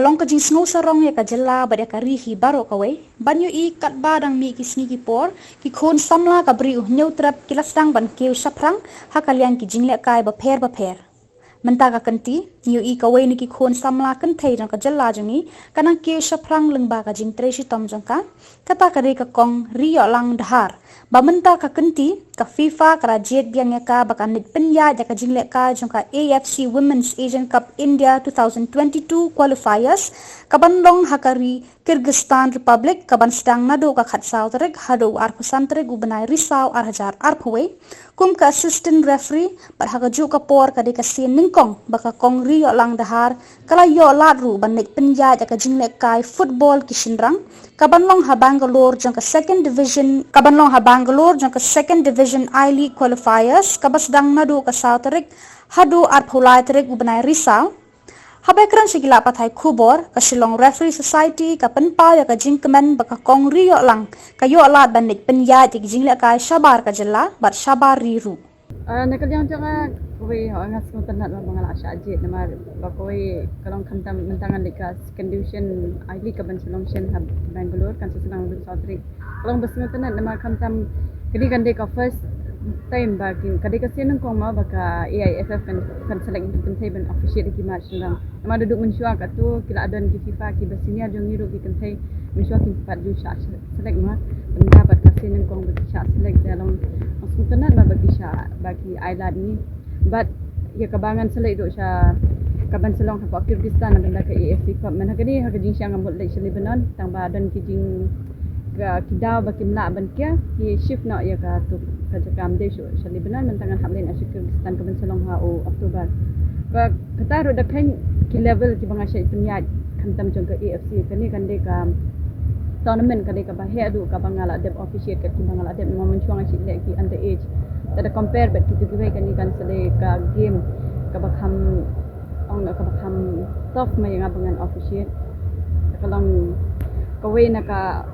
Kalong ka jing snow sarong ya ka jela ba ka rihi baro ka we banyo I kat badang mi ki snigi por ki khon samla ka bri neutrap kilasdang ban keu saprang hakalian ki jingle kai ba pher menta ka kanti yu I ka we ni ki khon samla kan thei jang ka jela jangi kanang keu saprang leng ba ka jing treshi tom jang ka kata ka re ka kong rio lang dhar ba menta ka kanti ka FIFA ka jet biang ya ka ba ka nit penya ja ka jingle ka jang ka AFC Women's Asian Cup India 2022 qualifiers kabanlong hakari Kyrgyzstan Republic kaban sedang nado ka khatsau terek hado ar kusantre gubenai risau ar hajar ar phuwe kum ka assistant referee par hagaju ka por ka de ka sin ningkong baka kong rio lang dahar kala yo ladru banik penya ja ka jingle kai football kishinrang kabanlong ha Bangalore jang ka second division I League qualifiers kabasdang nado ka sauterik hado ar phulai terek gubenai risau habekran sigila pathai khubor ka Shillong Referee Society ka penpau ya ka jingkemen baka kong rio lang ka yo lat banik penya ti jingle ka shabar ka jela bat shabar riru Nakalyang jangan koi ngas mutan nak mangala syajit nama bakoi kalong kantam mentangan dekat condition ID kaban Shillong Shen hab Bangalore kan sesenang du Sautri kalong besmutan nama kantam kedi kan deka first time bagi kadeka sian kong ma baka AIFF kan select into kentai ben officiate ki match lang nama duduk mensua kat tu kila adon ki FIFA ki besinia jong niru ki kentai mensua ki pat ju select ma pendapat kasian kong bagi select dalam Sultanat bagi Syah bagi island ni but ya kabangan selai duk Syah kaban selong hak Kyrgyzstan benda ke AFC Cup mana kini hak jing siang ambot lek Lebanon tang badan ki jing ka kidau bagi mla ban kia ki shift nak ya ka tu ka jakam de Lebanon mentangan hak lain asyik Kyrgyzstan kaban selong ha Oktober ka kata ro dak ki level ki banga syai penyat kantam jong ke AFC kani kan de ka tournament kali ka bahaya du ka bangala dep officiate kat bangala dep memang mencuang asyik lek ki underage tada compare bet kita juga kan ikan sele ka game ka bakham ong ka bakham top mai nga bangan officiate kalong kawe na ka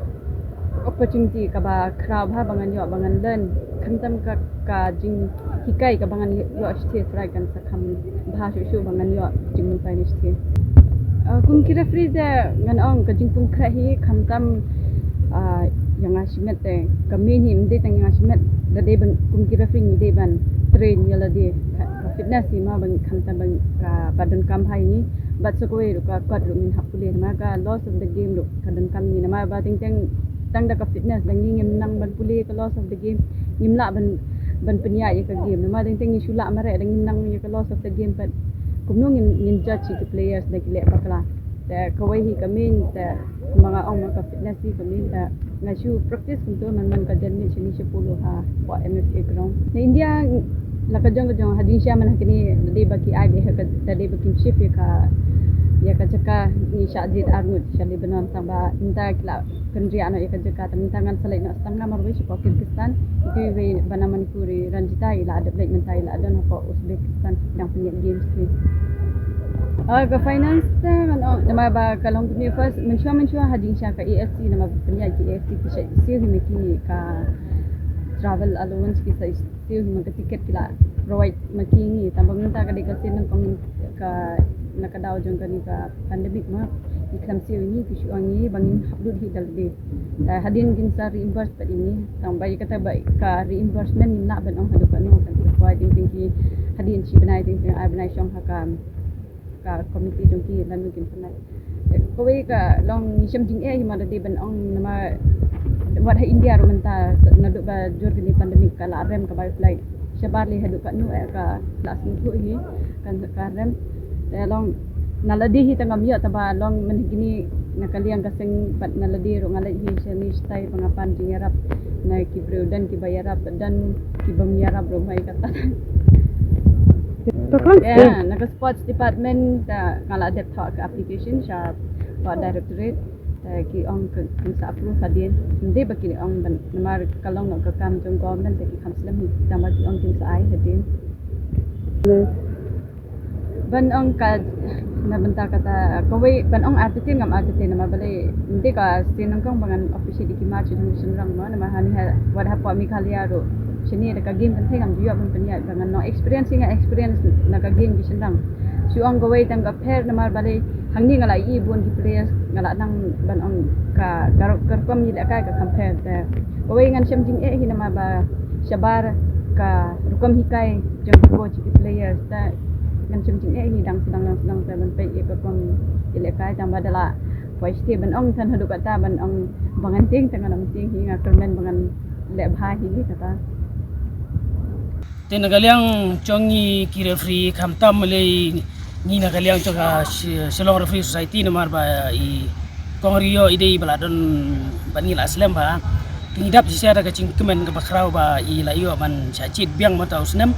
opportunity ka ba crowd ha bangan yo bangan learn kantam ka jing hikai ka bangan yo state right kan sakham bahasa shu bangan yo jing mun pai state kung kira free da ngan ong ka jing pung krahi kantam yang asimet kami ni mde tang yang asimet da de bang kung kira free ni de ban train yala de ka fitness ni ma bang kantam bang ka badan kam hai ni bat so koe ka kwat ru min hapule ma ka loss of the game ru ka dan kam ni ma ba ting tang da ka fitness dang ni ngem nang ban pule ka loss of the game ngimla ban penya ya ka game ma ting ni shula mare dang nang ya ka loss of the game but kumnong in judge the players na kile bakla ta kawai hi kamin ta mga ong mga fitness hi kamin ta ngashu practice kunto man ka jan chini sepuluh ha wa MFA ground na India la ka jong hadin sya man hakini de baki ai be ka de baki shift ka ya ka jaka ni Syajid Arnud Syah Lebanon tamba inta kila kendri ano ya ka jaka tangan salai na setengah marwe si Kyrgyzstan itu we bana Manipuri Ranjita ila ada black mentai ila ada ko Uzbekistan yang punya games ni ka finance ano nama ba kalong ni first mensua hadin sya ka AFC nama punya AFC ki sih himiki ka travel allowance ki sa sih himiki tiket kila provide makingi tamba minta ka dikasih nang ka nakadaw jong kani ka pandemic ma iklam siyo ni kisyu angi bangin hapdud hi dalde hadin din sa reimburse pa ini tambay kata ba ka reimbursement ni na ban ong hadu ka no kan ko ding ki hadin si banai ding ai banai song ka committee jong ki lan kin panai ko we ka long nisam ding e himada de ban ong nama wat ha India ro menta nadu ba jor ni pandemic ka la rem ka by flight sabar li hadu ka nu ka las ni hi kan ka rem long naladi hi tangam ya taba long menigini nakaliang kaseng pat naladi ro ngalai hi seni stay pangapan jingarap na kibreu dan kibayarap dan kibamyarap ro mai kata ya naka sports department ngala det talk application sha pa directorate ki ong sa approve hadin hindi baki ong namar kalong no kakam jong government ki kamslam hi tamar ki ong tin sa ai hadin ban ong ka nabenta kata kawai ban ong artitin ngam artitin nama balai hindi ka sinong kong bangan official di match ng sunrang no nama hani wad ha pa mi khalia ro sini da ka game kan thengam juya ban panya bangan no experience na ka game di sunrang su ong kawai tang ka pair nama balai hang ni ngala i buon ki players ngala nang ban on ka garkom ni ka compare te kawai ngan syam jing hi nama ba syabar ka rukom hikai jeng ko ki players ta ngan syam jing hi dang sedang te ban pe ka kom ile kai jam badala pasti ban ong tan hadu kata ban ong bangan ting tangan am ting hi nga kermen bangan le bha hi kata te nagaliang chongi ki referee khamtam le ni nagaliang choka Shillong Referee Society namar ba i kongrio ide baladon banil aslam ba tingidap si ada kacing kemen ke bakrau ba i layo ban chachit biang matau senam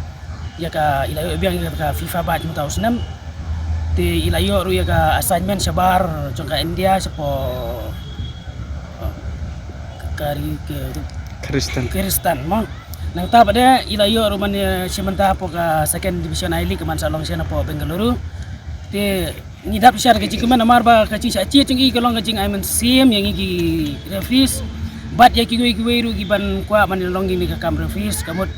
ya ka ilayo biang ka FIFA ba matau senam te ilayo ru ya ka assignment sabar choka India sepo kari ke Kristan mo nang ta pada ilayo ruman sementa po ka second division I League man salong siya na po Bengaluru te ngidap siya kacing kemen amar ba kacing chachit chingi kalong kacing aiman sim yang iki referees bat ya kiwe ru giban kwa manilong ni ka kam referees kamot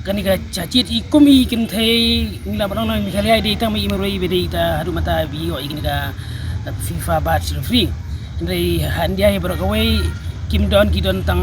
kani ka chachit ikumi kin thei ngila banong nang mikhalia de tang mi imroi be de ta hadu mata bio igni ka FIFA bat referee ndai handia he bro kawai kidon tang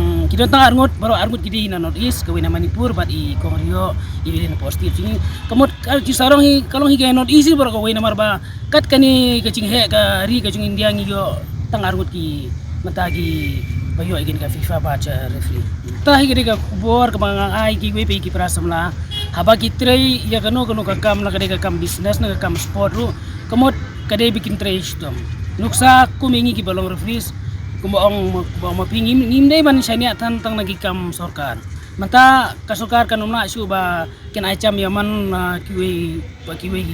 arngut baru arngut kidi na North East kawai na Manipur bat i kongrio i den positif sini kamot ki sarong hi kalong hi ka North East baru kawai na marba kat kani kacing he ka ri kacing India ngi yo tang arngut ki matagi bayo igin ka FIFA baca referee tahi gede ka kubor kemang ai ki we pe ki prasamla haba ki trei ya kano ka kam na kade ka kam business na ka kam sport ru kamot kade bikin trei stom nuksa kumingi ki balong referees kumbaong mapingim ngim man syania tantang nagi kam sorkar mata kasukar kanumna su ba ken aicham yaman kiwe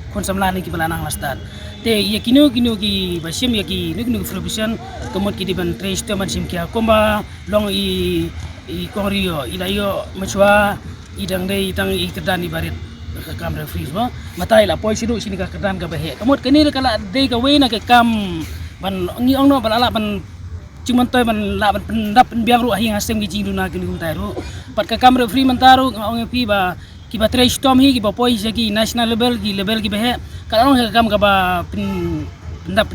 kon samla ni ki balanang lastan te ya kinu ki basim ya ki nuk provision komot ki diban trace to man sim kia komba long i kongrio ilayo machwa idang dei tang i kedan ibarit ka kam referees ba matai la poi sidu sini ka kedan ka bahe komot kini kala dei ka we na ka kam ban ngi ong no balala ban cuma toy ban la ban pendap biang ru ahi ngasem gi jindu na kini kuntai ru pat ka kam referee mantaru ong pi ba ki ba trace tom hi ki ba poi segi national level ki bahe kalau orang kam ka ba pendap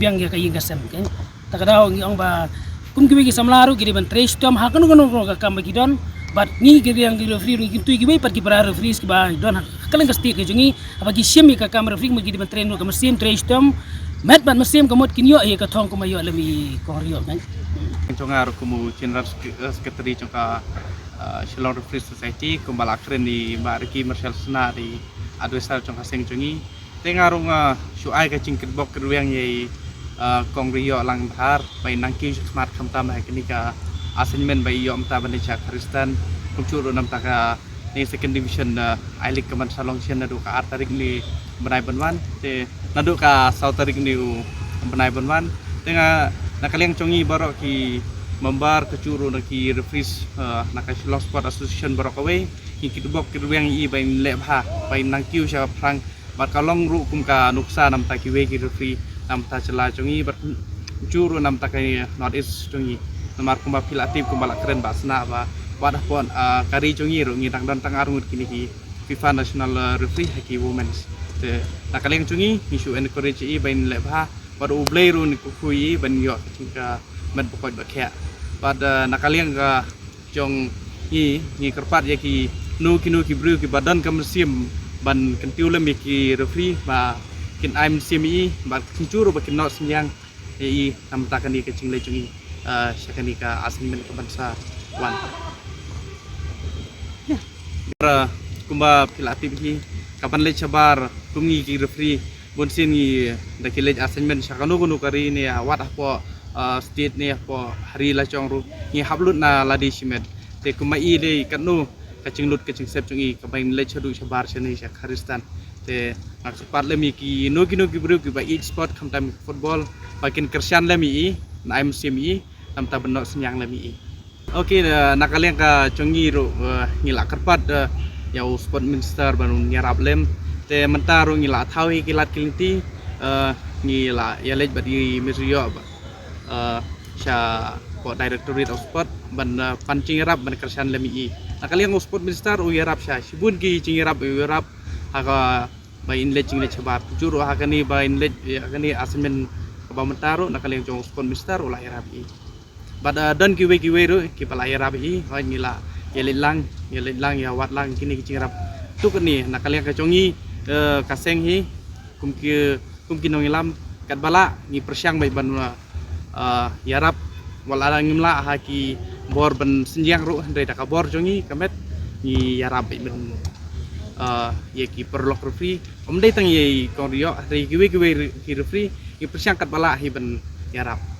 biang ya kayi ngasem kan takadao ngi ong ba kum kiwi ki samlaru ki ban trace tom ha kanu ka kam ki don bat ngi ki yang ki referee ngi tu ki we pat ki para referee ki ba don kalang ka state ki jungi apa ki sim ka kam referee ki ban train ka mesim trace tom met ban mesim kamot kinyo ya ka thong ko mayo lami kongrio kan Congar kumu General Secretary Conga Shillong Referee Society kumbala kren di Mariki Marshal Sena di advisor Conga Seng Jungi tengarung syuai ka cingkit bok keruang ye kongrio lang bahar bai nangki smart khamtam hai kini ka assignment bai yom ta banisha Kristan kumchuru nam ta ka ni second division I League kaman salong sian nadu ka artarik ni benai benwan te nadu ka sautarik ni benai benwan tenga nakaliang congi barok ki membar kecuru naki referees naka Shillong Sport Association barok away ki dubok ki ruang i bai lebha bai nangkiu sha prang bat kalong ru kum ka nuksa nam ta ki we ki referee nam ta cela congi bat curu nam ta kai North East congi namar kumba pilatif kumbala keren basna ba wadah pon kari congi ru ngi tang tang arngut kini ki FIFA National Referee haki Women's te nakaliang congi isu encourage i bai lebha baru ublay ru ni kukui ban yo tingka men pokok bakya pada nakaliang ka jong ni kerpat ya ki nu ki bru ki badan ka mesim ban kentiu lem ki referee ba kin aim simi ba kincuru ba kin not semyang i nam takan di kecing le jungi syakani ka assignment ka bangsa wan ya kumba pilatif hi kapan le cabar kungi ki referee bonsin ni dakilej assignment syakanu gunu kari ni wat apo state ni apo hari la chongru ni hablut na ladi simet te kumai de kanu kacing lut kacing sep chungi kabain le chadu sabar chani syak Kristan te nak sepat le mi ki no ki bru ki ba each sport kamtam football bakin kersian le mi na im simi tam ta benok senyang le mi oke nakaliang ka chongi ru ngila kerpat yau sport minister banun nyarap lem te mentaru ngila thawi kilat kilinti ngila yalej badi misrio sha po directorate of sport ban pancing rap ban kersan lemi nakaliang sport minister u yarap sha sibun ki cing rap u yarap aga ba inlet jingle chabab juru hakani ba inlet hakani asmen ba mentaro nakaliang jong skon mister ulah irabi bada dan kiwe ro ki pala irabi ha ngila yelang ya wat lang kini kicirap tu ni nakaliang kacongi kaseng hi kum kinong ilam kat bala ni persyang bai ban yarap wala ngimla haki bor ban senjang ru dari dakabor jongi kamet ni yarap bai ban ye ki perlok free omdai tang ye kong rio dari kiwe ki free ki persyang kat bala hi ban yarap